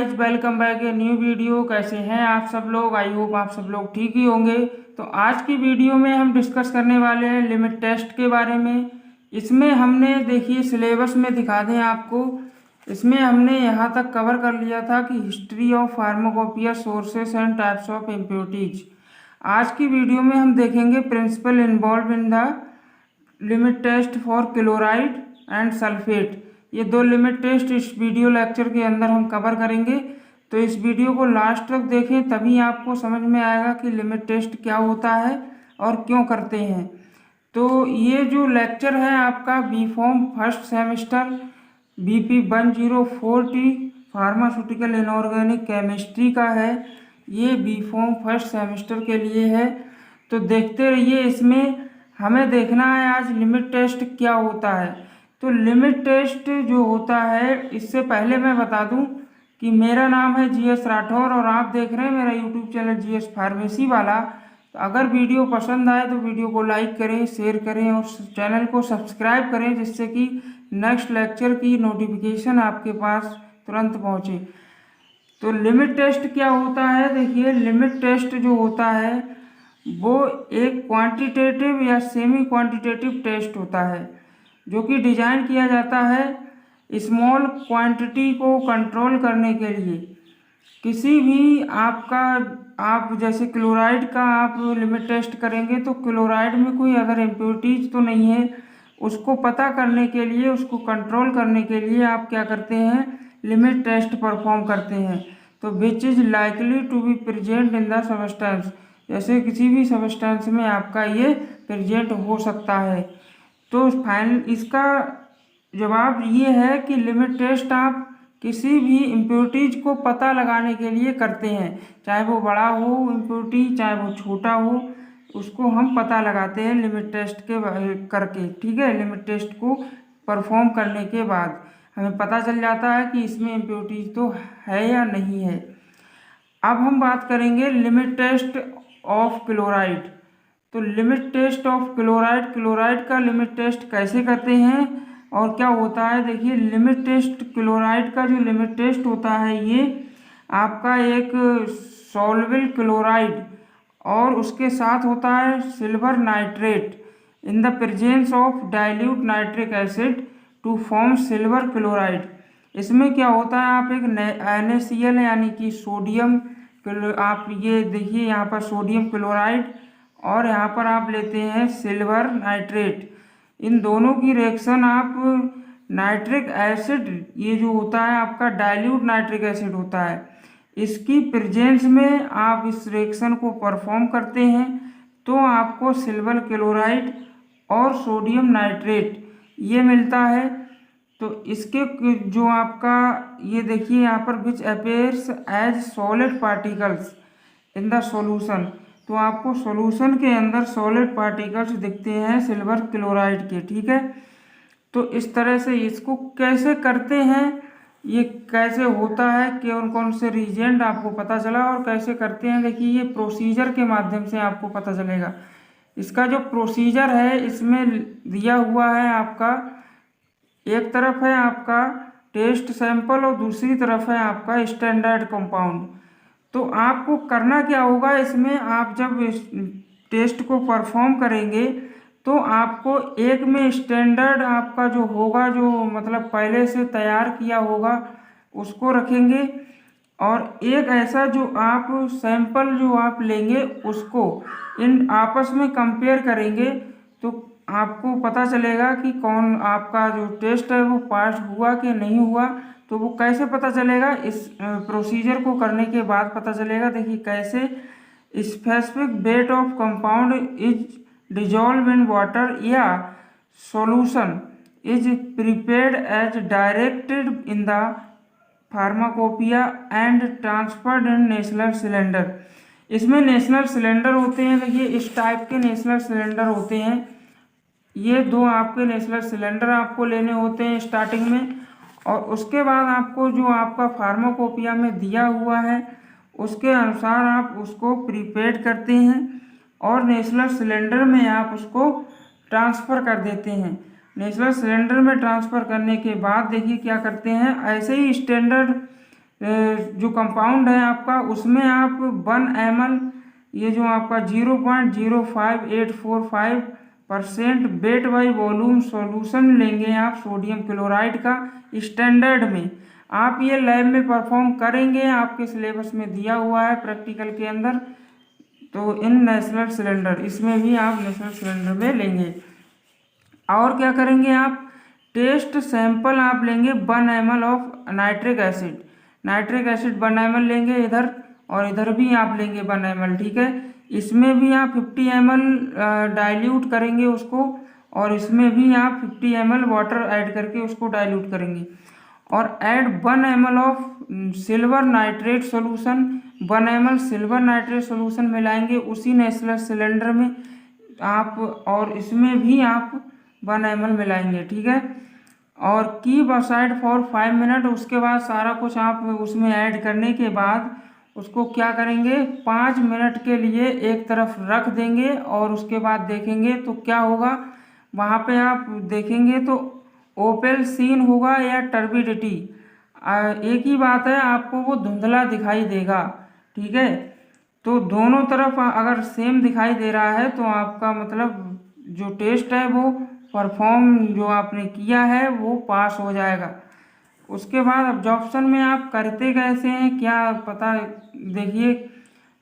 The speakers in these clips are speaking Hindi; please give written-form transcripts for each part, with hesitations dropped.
Guys, welcome back a new video. कैसे हैं आप सब लोग? आई होप आप सब लोग ठीक ही होंगे। तो आज की वीडियो में हम डिस्कस करने वाले हैं लिमिट टेस्ट के बारे में। इसमें हमने देखिए सिलेबस में दिखा दें आपको, इसमें हमने यहाँ तक कवर कर लिया था कि history of pharmacopoeia, sources and types of impurities. आज की वीडियो में हम देखेंगे principle involve in the limit test for chloride and sulphate. ये दो लिमिट टेस्ट इस वीडियो लेक्चर के अंदर हम कवर करेंगे। तो इस वीडियो को लास्ट तक देखें, तभी आपको समझ में आएगा कि लिमिट टेस्ट क्या होता है और क्यों करते हैं। तो ये जो लेक्चर है आपका B pharm first semester BP 104T pharmaceutical inorganic chemistry का है। ये बी फॉर्म फर्स्ट सेमेस्टर के लिए है। तो देखते रहिए। इसमें हमें देखना है आज लिमिट टेस्ट क्या होता है। तो लिमिट टेस्ट जो होता है, इससे पहले मैं बता दूं कि मेरा नाम है GS राठौर और आप देख रहे हैं मेरा YouTube चैनल GS फार्मेसी वाला। तो अगर वीडियो पसंद आए तो वीडियो को लाइक करें, शेयर करें और चैनल को सब्सक्राइब करें, जिससे कि नेक्स्ट लेक्चर की नोटिफिकेशन आपके पास तुरंत पहुँचे। तो लिमिट टेस्ट क्या होता है? देखिए, लिमिट टेस्ट जो होता है वो एक क्वांटिटेटिव या सेमी क्वांटिटेटिव टेस्ट होता है, जो कि डिजाइन किया जाता है स्मॉल क्वांटिटी को कंट्रोल करने के लिए। किसी भी आप जैसे क्लोराइड का आप लिमिट टेस्ट करेंगे तो क्लोराइड में कोई अदर इम्प्योरिटीज तो नहीं है, उसको पता करने के लिए, उसको कंट्रोल करने के लिए आप क्या करते हैं, लिमिट टेस्ट परफॉर्म करते हैं। तो which is likely to be present in the substance, जैसे किसी भी सब्सटेंस में आपका ये प्रेजेंट हो सकता है। तो फाइनल इसका जवाब ये है कि लिमिट टेस्ट आप किसी भी इम्प्योरिटीज को पता लगाने के लिए करते हैं, चाहे वो बड़ा हो इम्प्योरिटी, चाहे वो छोटा हो, उसको हम पता लगाते हैं लिमिट टेस्ट के करके। ठीक है, लिमिट टेस्ट को परफॉर्म करने के बाद हमें पता चल जाता है कि इसमें इम्प्योरिटीज तो है या नहीं है। अब हम बात करेंगे लिमिट टेस्ट ऑफ क्लोराइड। तो limit test of chloride, chloride का लिमिट टेस्ट कैसे करते हैं और क्या होता है? देखिए, लिमिट टेस्ट क्लोराइड का जो लिमिट टेस्ट होता है, ये आपका एक सॉल्युबल क्लोराइड और उसके साथ होता है silver nitrate in the presence of dilute nitric acid to form silver chloride. इसमें क्या होता है, आप एक NaCl यानी कि सोडियम, आप ये देखिए यहाँ पर सोडियम क्लोराइड और यहाँ पर आप लेते हैं सिल्वर नाइट्रेट। इन दोनों की रिएक्शन आप नाइट्रिक एसिड, ये जो होता है आपका डाइल्यूट नाइट्रिक एसिड होता है, इसकी प्रेजेंस में आप इस रिएक्शन को परफॉर्म करते हैं तो आपको सिल्वर क्लोराइड और सोडियम नाइट्रेट ये मिलता है। तो इसके जो आपका ये देखिए यहाँ पर which appears as solid particles in the solution, तो आपको सॉल्यूशन के अंदर सॉलिड पार्टिकल्स दिखते हैं सिल्वर क्लोराइड के। ठीक है, तो इस तरह से इसको कैसे करते हैं, ये कैसे होता है, कौन कौन से रीजेंट आपको पता चला और कैसे करते हैं। देखिए, ये प्रोसीजर के माध्यम से आपको पता चलेगा। इसका जो प्रोसीजर है इसमें दिया हुआ है आपका, एक तरफ है आपका टेस्ट सैंपल और दूसरी तरफ है आपका स्टैंडर्ड कंपाउंड। तो आपको करना क्या होगा, इसमें आप जब इस टेस्ट को परफॉर्म करेंगे तो आपको एक में स्टैंडर्ड आपका जो होगा, जो मतलब पहले से तैयार किया होगा, उसको रखेंगे और एक ऐसा जो आप सैंपल जो आप लेंगे उसको इन आपस में कंपेयर करेंगे। तो आपको पता चलेगा कि कौन आपका जो टेस्ट है वो पास हुआ कि नहीं हुआ। तो वो कैसे पता चलेगा, इस प्रोसीजर को करने के बाद पता चलेगा। देखिए कैसे, specific weight of compound is dissolve in water या solution is prepared as directed in the pharmacopoeia and transferred in Nessler cylinder. इसमें नेशनल सिलेंडर होते हैं। देखिए, इस टाइप के नेशनल सिलेंडर होते हैं। ये दो आपके नेशनल सिलेंडर आपको लेने होते हैं स्टार्टिंग में, और उसके बाद आपको जो आपका फार्माकोपिया में दिया हुआ है उसके अनुसार आप उसको प्रीपेड करते हैं और नेशनल सिलेंडर में आप उसको ट्रांसफ़र कर देते हैं। नेशनल सिलेंडर में ट्रांसफ़र करने के बाद देखिए क्या करते हैं, ऐसे ही स्टैंडर्ड जो कंपाउंड है आपका उसमें आप 1 ml ये जो आपका 0.05845% वेट बाई वॉल्यूम सॉल्यूशन लेंगे आप सोडियम क्लोराइड का स्टैंडर्ड में। आप ये लैब में परफॉर्म करेंगे, आपके सिलेबस में दिया हुआ है प्रैक्टिकल के अंदर। तो इन नेशनल सिलेंडर, इसमें भी आप नेशनल सिलेंडर में लेंगे। और क्या करेंगे आप, टेस्ट सैंपल आप लेंगे 1 ml of nitric acid. Nitric acid 1 ml लेंगे इधर, और इधर भी आप लेंगे 1 ml, ठीक है। इसमें भी आप 50 ml डाइल्यूट करेंगे उसको, और इसमें भी आप 50 ml वाटर ऐड करके उसको डाइल्यूट करेंगे। और add 1 ml of silver nitrate solution, 1 ml silver nitrate solution मिलाएंगे उसी नेशनल सिलेंडर में आप, और इसमें भी आप 1 ml मिलाएंगे, ठीक है। और कीप असाइड फॉर 5 मिनट। उसके बाद सारा कुछ आप उसमें ऐड करने के बाद उसको क्या करेंगे, 5 मिनट के लिए एक तरफ रख देंगे, और उसके बाद देखेंगे तो क्या होगा। वहाँ पे आप देखेंगे तो ओपेल सीन होगा या टर्बिडिटी, एक ही बात है, आपको वो धुंधला दिखाई देगा, ठीक है। तो दोनों तरफ अगर सेम दिखाई दे रहा है तो आपका मतलब जो टेस्ट है वो परफॉर्म जो आपने किया है वो पास हो जाएगा। उसके बाद अब्जॉर्प्शन में आप करते कैसे हैं, क्या पता, देखिए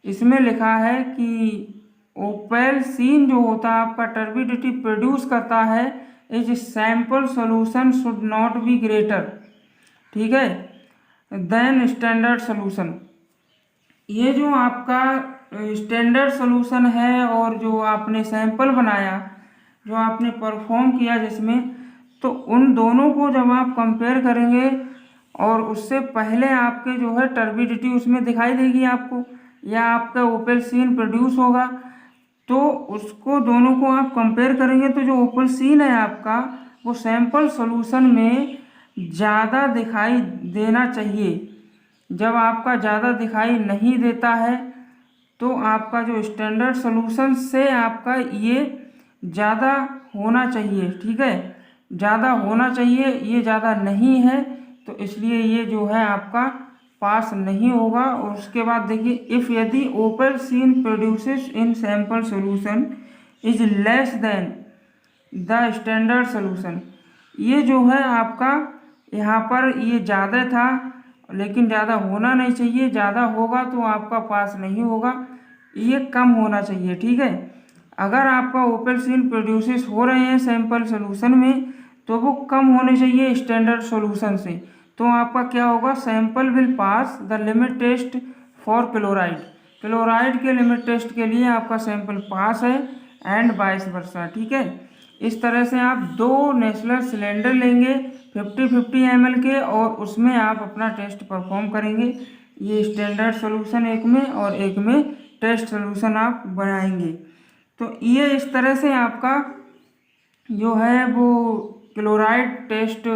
इसमें लिखा है कि ओपेल सीन जो होता है आपका टर्बिडिटी प्रोड्यूस करता है, is sample solution should not be greater, ठीक है, देन स्टैंडर्ड सॉल्यूशन। ये जो आपका स्टैंडर्ड सॉल्यूशन है और जो आपने सैंपल बनाया, जो आपने परफॉर्म किया जिसमें, तो उन दोनों को जब आप कंपेयर करेंगे और उससे पहले आपके जो है टर्बिडिटी उसमें दिखाई देगी आपको, या आपका ओपेल सीन प्रोड्यूस होगा, तो उसको दोनों को आप कंपेयर करेंगे तो जो ओपेल सीन है आपका वो सैंपल सॉल्यूशन में ज़्यादा दिखाई देना चाहिए। जब आपका ज़्यादा दिखाई नहीं देता है तो आपका जो स्टैंडर्ड सॉल्यूशन से आपका ये ज़्यादा होना चाहिए, ठीक है, ज़्यादा होना चाहिए, ये ज़्यादा नहीं है, तो इसलिए ये जो है आपका पास नहीं होगा। और उसके बाद देखिए, इफ़ यदि opalescence produces in sample solution is less than the standard solution, ये जो है आपका यहाँ पर ये ज़्यादा था, लेकिन ज़्यादा होना नहीं चाहिए, ज़्यादा होगा तो आपका पास नहीं होगा, ये कम होना चाहिए, ठीक है। अगर आपका ओपेल सीन प्रोड्यूसेस हो रहे हैं सैंपल सॉल्यूशन में तो वो कम होने चाहिए स्टैंडर्ड सॉल्यूशन से, तो आपका क्या होगा, sample will pass the limit test for chloride. Chloride के लिमिट टेस्ट के लिए आपका सैंपल पास है, एंड वाइस वर्सा, ठीक है। इस तरह से आप 2 नेशनल सिलेंडर लेंगे 50-50 ml के, और उसमें आप अपना टेस्ट परफॉर्म करेंगे। ये स्टैंडर्ड सॉल्यूशन एक में और एक में टेस्ट सॉल्यूशन आप बनाएंगे। तो ये इस तरह से आपका जो है वो क्लोराइड टेस्ट,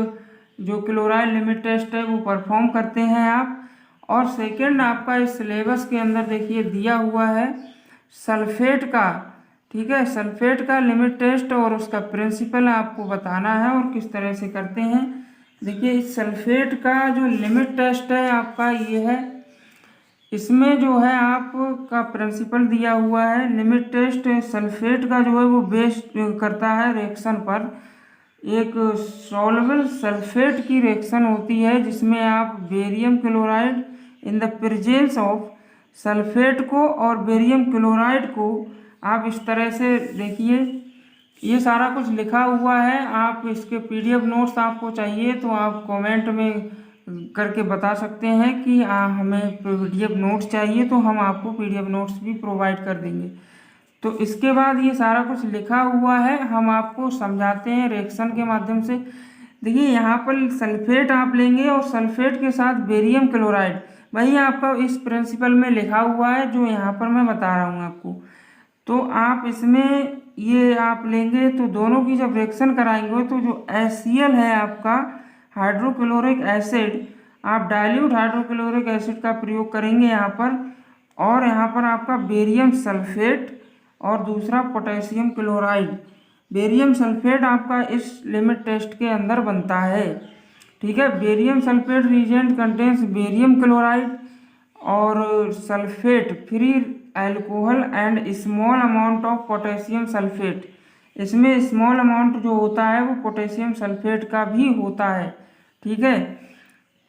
जो क्लोराइड लिमिट टेस्ट है वो परफॉर्म करते हैं आप। और सेकंड आपका इस सिलेबस के अंदर देखिए दिया हुआ है सल्फेट का, ठीक है, सल्फेट का लिमिट टेस्ट और उसका प्रिंसिपल आपको बताना है और किस तरह से करते हैं। देखिए इस सल्फेट का जो लिमिट टेस्ट है आपका ये है, इसमें जो है आपका प्रिंसिपल दिया हुआ है। लिमिट टेस्ट सल्फेट का जो है वो बेस करता है रिएक्शन पर। एक सॉल्युबल सल्फेट की रिएक्शन होती है जिसमें आप barium chloride in the presence of sulphate को और बेरियम क्लोराइड को आप इस तरह से देखिए, ये सारा कुछ लिखा हुआ है। आप इसके PDF नोट्स आपको चाहिए तो आप कमेंट में करके बता सकते हैं कि हमें PDF नोट्स चाहिए, तो हम आपको PDF नोट्स भी प्रोवाइड कर देंगे। तो इसके बाद ये सारा कुछ लिखा हुआ है, हम आपको समझाते हैं रिएक्शन के माध्यम से। देखिए यहाँ पर सल्फेट आप लेंगे और सल्फेट के साथ बेरियम क्लोराइड, वही आपका इस प्रिंसिपल में लिखा हुआ है जो यहाँ पर मैं बता रहा हूँ आपको। तो आप इसमें ये आप लेंगे तो दोनों की जब रिएक्शन कराएंगे तो जो HCl है आपका हाइड्रोक्लोरिक एसिड, आप डाइल्यूट हाइड्रोक्लोरिक एसिड का प्रयोग करेंगे यहाँ पर, और यहाँ पर आपका बेरियम सल्फेट और दूसरा पोटेशियम क्लोराइड। बेरियम सल्फेट आपका इस लिमिट टेस्ट के अंदर बनता है, ठीक है। Barium sulphate reagent contains barium chloride और sulphate free alcohol and small amount of potassium sulphate. इसमें स्मॉल अमाउंट जो होता है वो पोटेशियम सल्फेट का भी होता है, ठीक है।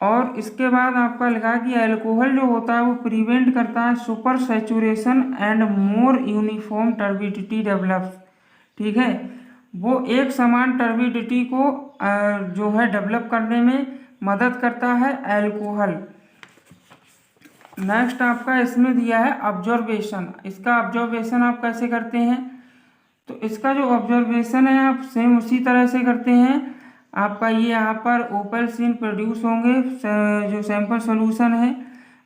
और इसके बाद आपका लिखा कि अल्कोहल जो होता है वो प्रिवेंट करता है super saturation and more uniform turbidity develops, ठीक है। वो एक समान टर्बिडिटी को जो है डेवलप करने में मदद करता है अल्कोहल। नेक्स्ट आपका इसमें दिया है ऑब्जर्वेशन। इसका ऑब्जर्वेशन आप कैसे करते हैं, तो इसका जो ऑब्जर्वेशन है आप सेम उसी तरह से करते हैं। आपका ये यहाँ पर ओपल सीन प्रोड्यूस होंगे, जो सैंपल सोल्यूशन है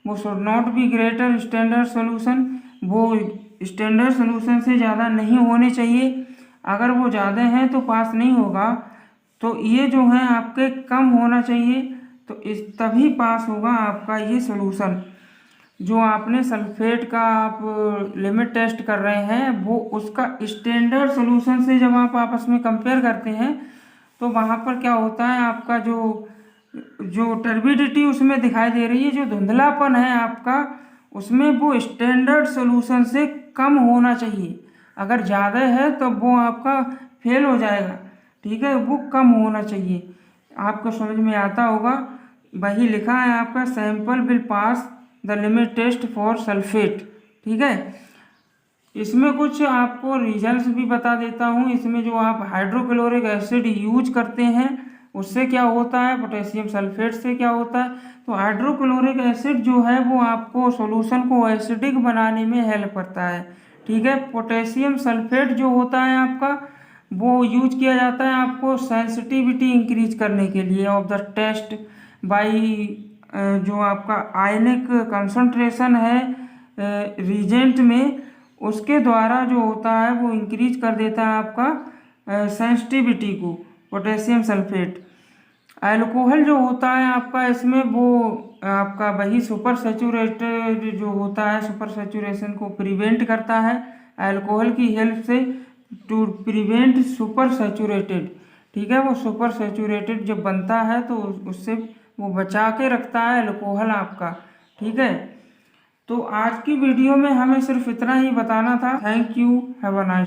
वो should not be greater standard solution, वो स्टैंडर्ड सोल्यूशन से ज़्यादा नहीं होने चाहिए। अगर वो ज़्यादा हैं तो पास नहीं होगा, तो ये जो है आपके कम होना चाहिए, तो इस तभी पास होगा आपका ये सोल्यूशन। जो आपने सल्फेट का आप लिमिट टेस्ट कर रहे हैं वो उसका स्टैंडर्ड सोल्यूशन से जब आप आपस में कंपेयर करते हैं तो वहाँ पर क्या होता है, आपका जो टर्बिडिटी उसमें दिखाई दे रही है, जो धुंधलापन है आपका उसमें वो स्टैंडर्ड सोल्यूशन से कम होना चाहिए। अगर ज़्यादा है तो वो आपका फेल हो जाएगा, ठीक है, वो कम होना चाहिए। आपको समझ में आता होगा, वही लिखा है आपका sample will pass the limit test for sulphate, ठीक है। इसमें कुछ आपको रिजल्ट्स भी बता देता हूँ। इसमें जो आप हाइड्रोक्लोरिक एसिड यूज करते हैं उससे क्या होता है, पोटेशियम सल्फेट से क्या होता है। तो हाइड्रोक्लोरिक एसिड जो है वो आपको सॉल्यूशन को एसिडिक बनाने में हेल्प करता है, ठीक है। पोटेशियम सल्फेट जो होता है आपका वो यूज किया जाता है आपको सेंसिटिविटी इंक्रीज करने के लिए ऑफ द टेस्ट बाई जो आपका आयनिक कंसंट्रेशन है रिजेंट में, उसके द्वारा जो होता है वो इंक्रीज कर देता है आपका सेंसिटिविटी को पोटेशियम सल्फेट। अल्कोहल जो होता है आपका इसमें वो आपका वही सुपर सैचुरेटेड जो होता है, सुपर सैचुरेशन को प्रिवेंट करता है अल्कोहल की हेल्प से, टू प्रिवेंट सुपर सैचुरेटेड, ठीक है। वो सुपर सैचुरेटेड जब बनता है तो उससे वो बचा के रखता है अल्कोहल आपका, ठीक है। तो आज की वीडियो में हमें सिर्फ इतना ही बताना था। Thank you, have a nice.